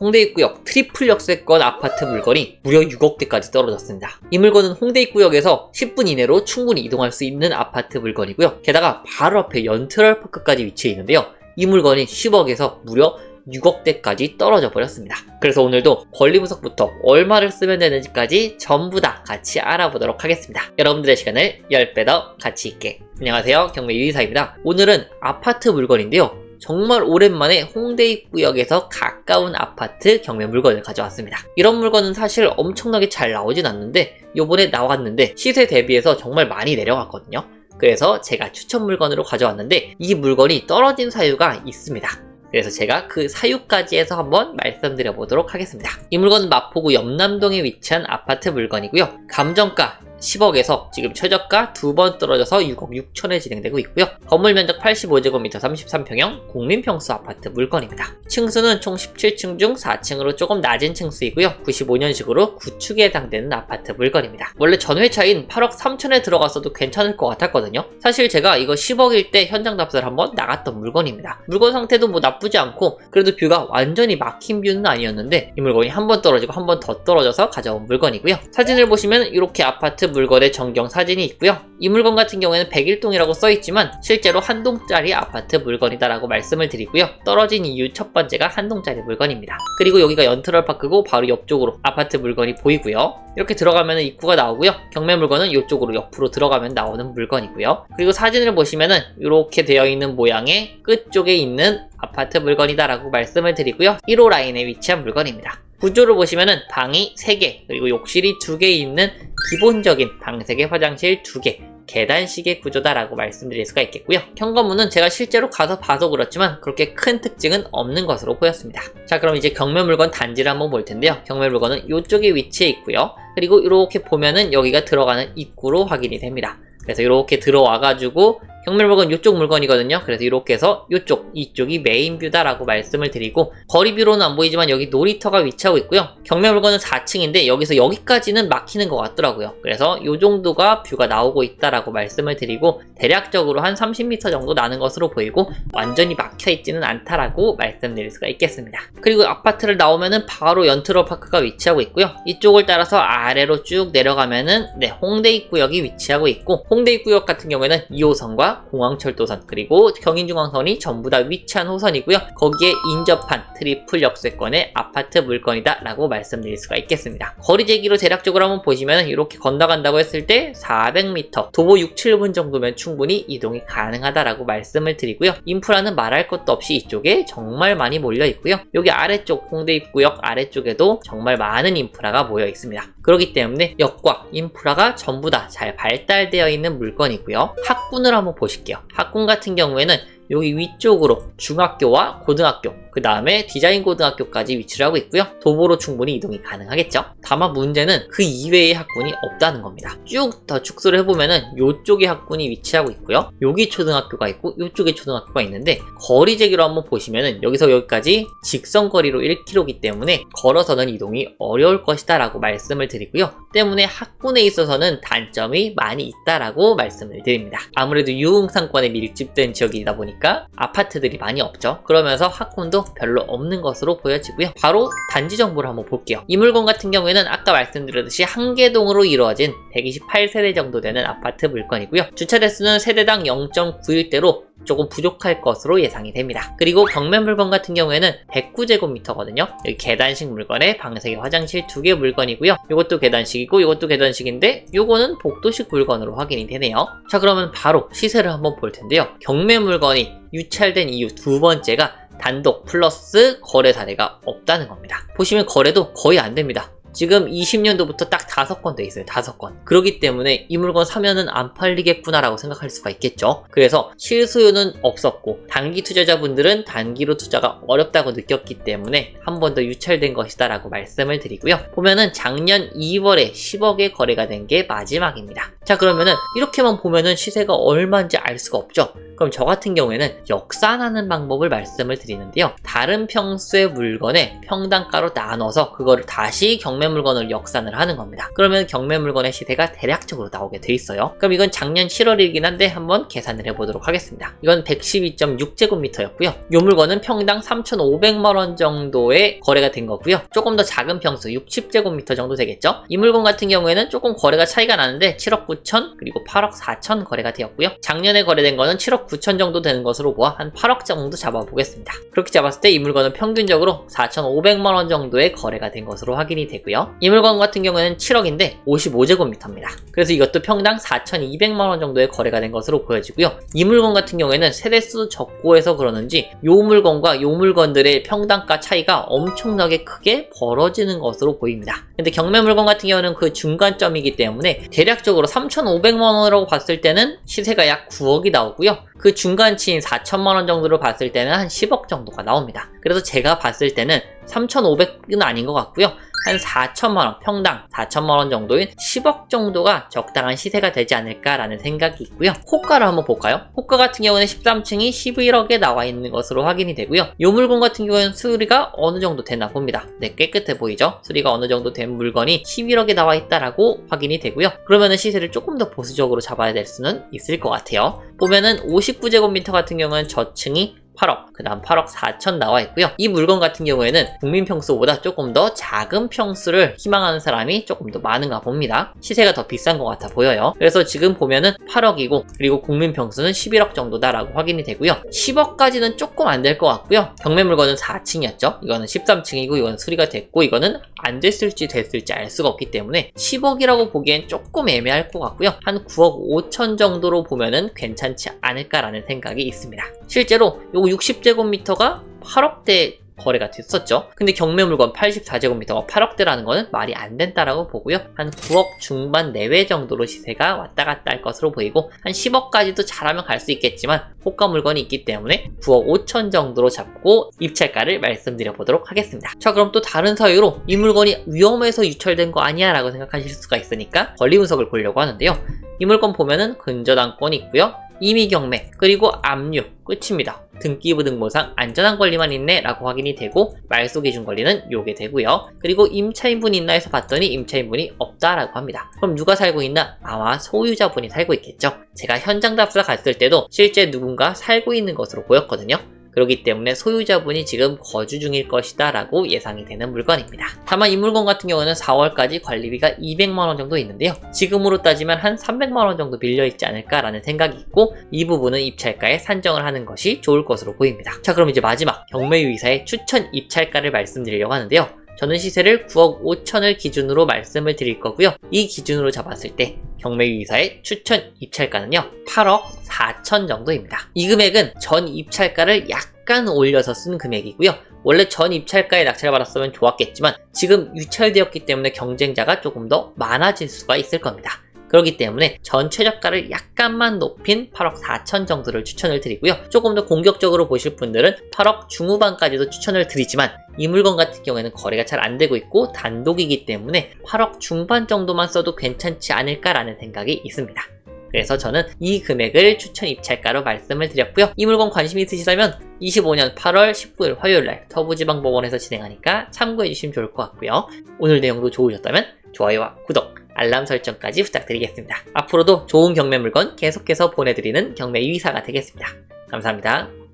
홍대 입구역 트리플 역세권 아파트 물건이 무려 6억대까지 떨어졌습니다. 이 물건은 홍대 입구역에서 10분 이내로 충분히 이동할 수 있는 아파트 물건이고요. 게다가 바로 앞에 연트럴파크까지 위치해 있는데요. 이 물건이 10억에서 무려 6억대까지 떨어져 버렸습니다. 그래서 오늘도 권리 분석부터 얼마를 쓰면 되는지까지 전부 다 같이 알아보도록 하겠습니다. 여러분들의 시간을 10배 더 가치 있게. 안녕하세요, 경매 유이사입니다. 오늘은 아파트 물건인데요. 정말 오랜만에 홍대 입구역에서 가까운 아파트 경매 물건을 가져왔습니다. 이런 물건은 사실 엄청나게 잘 나오진 않는데 요번에 나왔는데 시세 대비해서 정말 많이 내려갔거든요. 그래서 제가 추천 물건으로 가져왔는데 이 물건이 떨어진 사유가 있습니다. 그래서 제가 그 사유까지 해서 한번 말씀드려 보도록 하겠습니다. 이 물건은 마포구 염남동에 위치한 아파트 물건이고요. 감정가 10억에서 지금 최저가 2번 떨어져서 6억 6천에 진행되고 있고요. 건물 면적 85제곱미터 33평형 국민평수 아파트 물건입니다. 층수는 총 17층 중 4층으로 조금 낮은 층수이고요. 95년식으로 구축에 해당되는 아파트 물건입니다. 원래 전회차인 8억 3천에 들어갔어도 괜찮을 것 같았거든요. 사실 제가 이거 10억일 때 현장 답사를 한번 나갔던 물건입니다. 물건 상태도 뭐 나쁘지 않고 그래도 뷰가 완전히 막힌 뷰는 아니었는데 이 물건이 한 번 떨어지고 한 번 더 떨어져서 가져온 물건이고요. 사진을 보시면 이렇게 아파트 물건의 전경 사진이 있고요. 이 물건 같은 경우에는 101동이라고 써있지만 실제로 한 동짜리 아파트 물건이다 라고 말씀을 드리고요. 떨어진 이유 첫 번째가 한 동짜리 물건입니다. 그리고 여기가 연트럴파크고 바로 옆쪽으로 아파트 물건이 보이고요. 이렇게 들어가면 입구가 나오고요. 경매 물건은 이쪽으로 옆으로 들어가면 나오는 물건이고요. 그리고 사진을 보시면은 이렇게 되어 있는 모양의 끝쪽에 있는 아파트 물건이다 라고 말씀을 드리고요. 1호 라인에 위치한 물건입니다. 구조를 보시면은 방이 3개, 그리고 욕실이 2개 있는 기본적인 방 3개, 화장실 2개, 계단식의 구조다라고 말씀드릴 수가 있겠고요. 현관문은 제가 실제로 가서 봐서 그렇지만 그렇게 큰 특징은 없는 것으로 보였습니다. 자, 그럼 이제 경매 물건 단지를 한번 볼 텐데요. 경매 물건은 이쪽에 위치해 있고요. 그리고 이렇게 보면은 여기가 들어가는 입구로 확인이 됩니다. 그래서 이렇게 들어와가지고 경매 물건 이쪽 물건이거든요. 그래서 이렇게 해서 이쪽이 메인 뷰다라고 말씀을 드리고 거리 뷰로는 안 보이지만 여기 놀이터가 위치하고 있고요. 경매 물건은 4층인데 여기서 여기까지는 막히는 것 같더라고요. 그래서 이 정도가 뷰가 나오고 있다라고 말씀을 드리고 대략적으로 한 30m 정도 나는 것으로 보이고 완전히 막혀 있지는 않다라고 말씀드릴 수가 있겠습니다. 그리고 아파트를 나오면은 바로 연트럴파크가 위치하고 있고요. 이쪽을 따라서 아래로 쭉 내려가면은 홍대 입구역이 위치하고 있고 홍대 입구역 같은 경우에는 2호선과 공항철도선 그리고 경인중앙선이 전부 다 위치한 호선이고요. 거기에 인접한 트리플 역세권의 아파트 물건이다 라고 말씀드릴 수가 있겠습니다. 거리 제기로 대략적으로 한번 보시면 이렇게 건너간다고 했을 때 400m 도보 6, 7분 정도면 충분히 이동이 가능하다라고 말씀을 드리고요. 인프라는 말할 것도 없이 이쪽에 정말 많이 몰려 있고요. 여기 아래쪽 홍대 입구역 아래쪽에도 정말 많은 인프라가 모여 있습니다. 그렇기 때문에 역과 인프라가 전부 다 잘 발달되어 있는 물건이고요. 학군을 한번 보실게요. 학군 같은 경우에는 여기 위쪽으로 중학교와 고등학교, 그 다음에 디자인 고등학교까지 위치를 하고 있고요. 도보로 충분히 이동이 가능하겠죠. 다만 문제는 그 이외의 학군이 없다는 겁니다. 쭉 더 축소를 해보면은 이쪽에 학군이 위치하고 있고요. 여기 초등학교가 있고 이쪽에 초등학교가 있는데 거리 제기로 한번 보시면은 여기서 여기까지 직선 거리로 1km이기 때문에 걸어서는 이동이 어려울 것이다 라고 말씀을 드리고요. 때문에 학군에 있어서는 단점이 많이 있다라고 말씀을 드립니다. 아무래도 유흥상권에 밀집된 지역이다 보니까 아파트들이 많이 없죠. 그러면서 학군도 별로 없는 것으로 보여지고요. 바로 단지 정보를 한번 볼게요. 이 물건 같은 경우에는 아까 말씀드렸듯이 한개동으로 이루어진 128세대 정도 되는 아파트 물건이고요. 주차 대수는 세대당 0.91대로 조금 부족할 것으로 예상이 됩니다. 그리고 경매 물건 같은 경우에는 109제곱미터거든요. 여기 계단식 물건에 방 3개, 화장실 2개 물건이고요. 이것도 계단식이고 이것도 계단식인데 이거는 복도식 물건으로 확인이 되네요. 자, 그러면 바로 시세를 한번 볼 텐데요. 경매 물건이 유찰된 이유 두 번째가 단독 플러스 거래 사례가 없다는 겁니다. 보시면 거래도 거의 안 됩니다. 지금 20년도부터 딱 5건 돼 있어요. 5건. 그렇기 때문에 이 물건 사면은 안 팔리겠구나 라고 생각할 수가 있겠죠. 그래서 실수요는 없었고 단기 투자자분들은 단기로 투자가 어렵다고 느꼈기 때문에 한 번 더 유찰된 것이다 라고 말씀을 드리고요. 보면은 작년 2월에 10억에 거래가 된 게 마지막입니다. 자, 그러면은 이렇게만 보면은 시세가 얼마인지 알 수가 없죠. 그럼 저 같은 경우에는 역산하는 방법을 말씀을 드리는데요. 다른 평수의 물건에 평당가로 나눠서 그거를 다시 경매 경매 물건을 역산을 하는 겁니다. 그러면 경매 물건의 시세가 대략적으로 나오게 돼 있어요. 그럼 이건 작년 7월이긴 한데 한번 계산을 해보도록 하겠습니다. 이건 112.6제곱미터였고요. 이 물건은 평당 3,500만원 정도의 거래가 된 거고요. 조금 더 작은 평수 60제곱미터 정도 되겠죠. 이 물건 같은 경우에는 조금 거래가 차이가 나는데 7억 9천 그리고 8억 4천 거래가 되었고요. 작년에 거래된 거는 7억 9천 정도 되는 것으로 보아 한 8억 정도 잡아보겠습니다. 그렇게 잡았을 때 이 물건은 평균적으로 4,500만원 정도의 거래가 된 것으로 확인이 되고요. 이 물건 같은 경우에는 7억인데 55제곱미터입니다. 그래서 이것도 평당 4,200만원 정도의 거래가 된 것으로 보여지고요. 이 물건 같은 경우에는 세대수 적고 해서 그러는지 이 물건과 이 물건들의 평당가 차이가 엄청나게 크게 벌어지는 것으로 보입니다. 근데 경매 물건 같은 경우는 그 중간점이기 때문에 대략적으로 3,500만원이라고 봤을 때는 시세가 약 9억이 나오고요. 그 중간치인 4천만원 정도로 봤을 때는 한 10억 정도가 나옵니다. 그래서 제가 봤을 때는 3,500은 아닌 것 같고요. 한 4천만원, 평당 4천만원 정도인 10억 정도가 적당한 시세가 되지 않을까라는 생각이 있고요. 호가를 한번 볼까요? 호가 같은 경우는 13층이 11억에 나와 있는 것으로 확인이 되고요. 이 물건 같은 경우는 수리가 어느 정도 됐나 봅니다. 네, 깨끗해 보이죠? 수리가 어느 정도 된 물건이 11억에 나와 있다라고 확인이 되고요. 그러면은 시세를 조금 더 보수적으로 잡아야 될 수는 있을 것 같아요. 보면은 59제곱미터 같은 경우는 저층이 8억, 그 다음 8억 4천 나와 있고요. 이 물건 같은 경우에는 국민 평수보다 조금 더 작은 평수를 희망하는 사람이 조금 더 많은가 봅니다. 시세가 더 비싼 것 같아 보여요. 그래서 지금 보면은 8억이고 그리고 국민 평수는 11억 정도다라고 확인이 되고요. 10억까지는 조금 안 될 것 같고요. 경매 물건은 4층이었죠. 이거는 13층이고 이건 수리가 됐고 이거는 안 됐을지 됐을지 알 수가 없기 때문에 10억이라고 보기엔 조금 애매할 것 같고요. 한 9억 5천 정도로 보면은 괜찮지 않을까라는 생각이 있습니다. 실제로 요거 60제곱미터가 8억대 거래가 됐었죠. 근데 경매 물건 84제곱미터가 8억대라는 거는 말이 안 된다라고 보고요. 한 9억 중반 내외 정도로 시세가 왔다 갔다 할 것으로 보이고 한 10억까지도 잘하면 갈 수 있겠지만 호가 물건이 있기 때문에 9억 5천 정도로 잡고 입찰가를 말씀드려 보도록 하겠습니다. 자, 그럼 또 다른 사유로 이 물건이 위험해서 유찰된 거 아니야 라고 생각하실 수가 있으니까 권리 분석을 보려고 하는데요. 이 물건 보면은 근저당권이 있고요. 임의경매, 그리고 압류, 끝입니다. 등기부등본상 안전한 권리만 있네 라고 확인이 되고 말소기준 권리는 요게 되고요. 그리고 임차인분이 있나 해서 봤더니 임차인분이 없다라고 합니다. 그럼 누가 살고 있나? 아마 소유자분이 살고 있겠죠. 제가 현장 답사 갔을 때도 실제 누군가 살고 있는 것으로 보였거든요. 그렇기 때문에 소유자분이 지금 거주 중일 것이다 라고 예상이 되는 물건입니다. 다만 이 물건 같은 경우는 4월까지 관리비가 200만원 정도 있는데요. 지금으로 따지면 한 300만원 정도 빌려있지 않을까 라는 생각이 있고 이 부분은 입찰가에 산정을 하는 것이 좋을 것으로 보입니다. 자, 그럼 이제 마지막 경매유이사의 추천 입찰가를 말씀드리려고 하는데요. 저는 시세를 9억 5천을 기준으로 말씀을 드릴 거고요. 이 기준으로 잡았을 때 경매유이사의 추천 입찰가는요 8억 4천 정도입니다. 이 금액은 전 입찰가를 약간 올려서 쓴 금액이고요. 원래 전 입찰가에 낙찰을 받았으면 좋았겠지만 지금 유찰되었기 때문에 경쟁자가 조금 더 많아질 수가 있을 겁니다. 그렇기 때문에 전 최저가를 약간만 높인 8억 4천 정도를 추천을 드리고요. 조금 더 공격적으로 보실 분들은 8억 중후반까지도 추천을 드리지만 이 물건 같은 경우에는 거래가 잘 안 되고 있고 단독이기 때문에 8억 중반 정도만 써도 괜찮지 않을까라는 생각이 있습니다. 그래서 저는 이 금액을 추천 입찰가로 말씀을 드렸고요. 이 물건 관심 있으시다면 25년 8월 19일 화요일날 서부지방법원에서 진행하니까 참고해주시면 좋을 것 같고요. 오늘 내용도 좋으셨다면 좋아요와 구독, 알람 설정까지 부탁드리겠습니다. 앞으로도 좋은 경매 물건 계속해서 보내드리는 경매 유이사가 되겠습니다. 감사합니다.